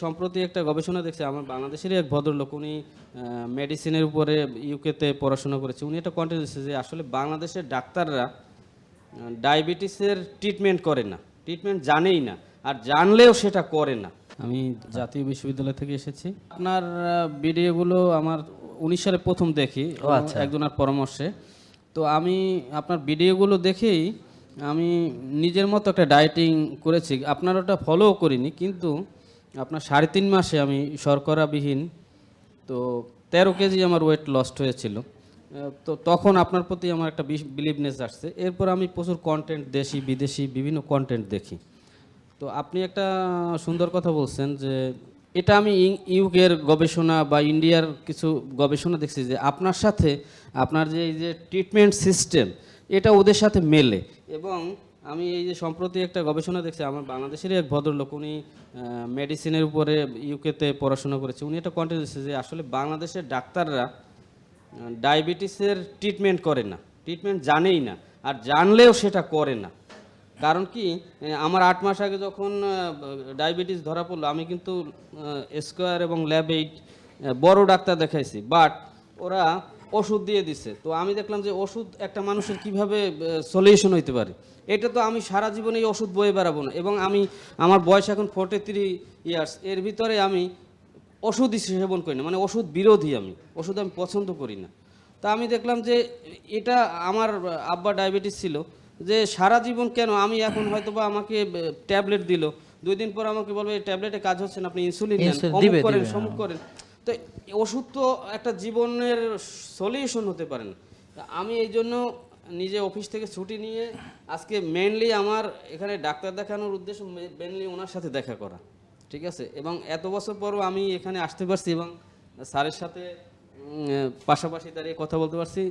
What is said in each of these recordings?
সম্প্রতি একটা গবেষণা দেখছি, আমার বাংলাদেশেরই এক ভদ্রলোক, উনি মেডিসিনের উপরে ইউকেতে পড়াশোনা করেছে। উনি একটা কন্টেন্ট দিচ্ছে যে আসলে বাংলাদেশের ডাক্তাররা ডায়াবেটিসের ট্রিটমেন্ট করে না, ট্রিটমেন্ট জানেই না, আর জানলেও সেটা করে না। আমি জাতীয় বিশ্ববিদ্যালয় থেকে এসেছি। আপনার ভিডিওগুলো আমার 19 সালে প্রথম দেখি একজনের পরামর্শে। তো আমি আপনার ভিডিওগুলো দেখেই আমি নিজের মতো একটা ডায়েটিং করেছি। আপনার ওটা ফলোও করিনি, কিন্তু আপনার 3.5 মাসে আমি শর্করাবিহীন তো 13 কেজি আমার ওয়েট লস্ট হয়েছিল। তো তখন আপনার প্রতি আমার একটা বিলিভনেস আসছে। এরপর আমি প্রচুর কন্টেন্ট, দেশি বিদেশি বিভিন্ন কন্টেন্ট দেখি। তো আপনি একটা সুন্দর কথা বলছেন যে এটা আমি ইউকের গবেষণা বা ইন্ডিয়ার কিছু গবেষণা দেখছি যে আপনার সাথে আপনার যে এই যে ট্রিটমেন্ট সিস্টেম এটা ওদের সাথে মেলে। এবং আমি এই যে সম্প্রতি একটা গবেষণা দেখছি, আমার বাংলাদেশেরই এক ভদ্রলোক, উনি মেডিসিনের উপরে ইউকেতে পড়াশোনা করেছে। উনি একটা কন্টেন্ট দিচ্ছে যে আসলে বাংলাদেশের ডাক্তাররা ডায়াবেটিসের ট্রিটমেন্ট করে না, ট্রিটমেন্ট জানেই না, আর জানলেও সেটা করে না। কারণ কি, আমার 8 মাস আগে যখন ডায়াবেটিস ধরা পড়লো, আমি কিন্তু স্কোয়ার এবং ল্যাব-8 বড় ডাক্তার দেখাইছি, বাট ওরা ওষুধ দিয়ে দিছে। তো আমি দেখলাম যে ওষুধ একটা মানুষের কিভাবে সলিউশন হইতে পারে। এটা তো আমি সারা জীবনে এই ওষুধ বয়ে বেড়াবো না। এবং আমার বয়স এখন 43 ইয়ার্স, এর ভিতরে আমি ওষুধই সেবন করি না, মানে ওষুধ বিরোধী। আমি ওষুধ পছন্দ করি না। তা আমি দেখলাম যে এটা আমার আব্বা ডায়াবেটিস ছিল, যে সারা জীবন কেন আমি এখন হয়তো বা আমাকে ট্যাবলেট দিল, 2 দিন পর আমাকে বলবে এই ট্যাবলেটে কাজ হচ্ছে না, আপনি ইনসুলিন নেন, অমুক করেন সমুক করেন। তো ওষুধ তো একটা জীবনের সলিউশন হতে পারে না। আমি এই জন্য নিজে অফিস থেকে ছুটি নিয়ে আজকে মেনলি আমার এখানে ডাক্তার দেখানোর উদ্দেশ্য মেনলি ওনার সাথে দেখা করা, ঠিক আছে। এবং এত বছর পরও আমি এখানে আসতে পারছি এবং স্যারের সাথে পাশাপাশি দাঁড়িয়ে কথা বলতে পারছি,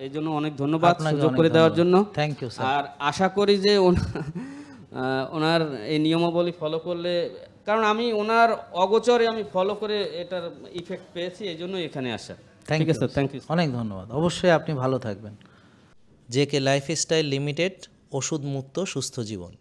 এই জন্য অনেক ধন্যবাদ সুযোগ করে দেওয়ার জন্য। Thank you sir. আর আশা করি যে ওনার এই নিয়মাবলী ফলো করলে, কারণ আমি ওনার অগোচরে আমি ফলো করে এটার ইফেক্ট পেয়েছি, এই জন্য এখানে আসা। ঠিক আছে, থ্যাংক ইউ, অনেক ধন্যবাদ। অবশ্যই আপনি ভালো থাকবেন। জেকে লাইফস্টাইল লিমিটেড, ওষুধ মুক্ত সুস্থ জীবন।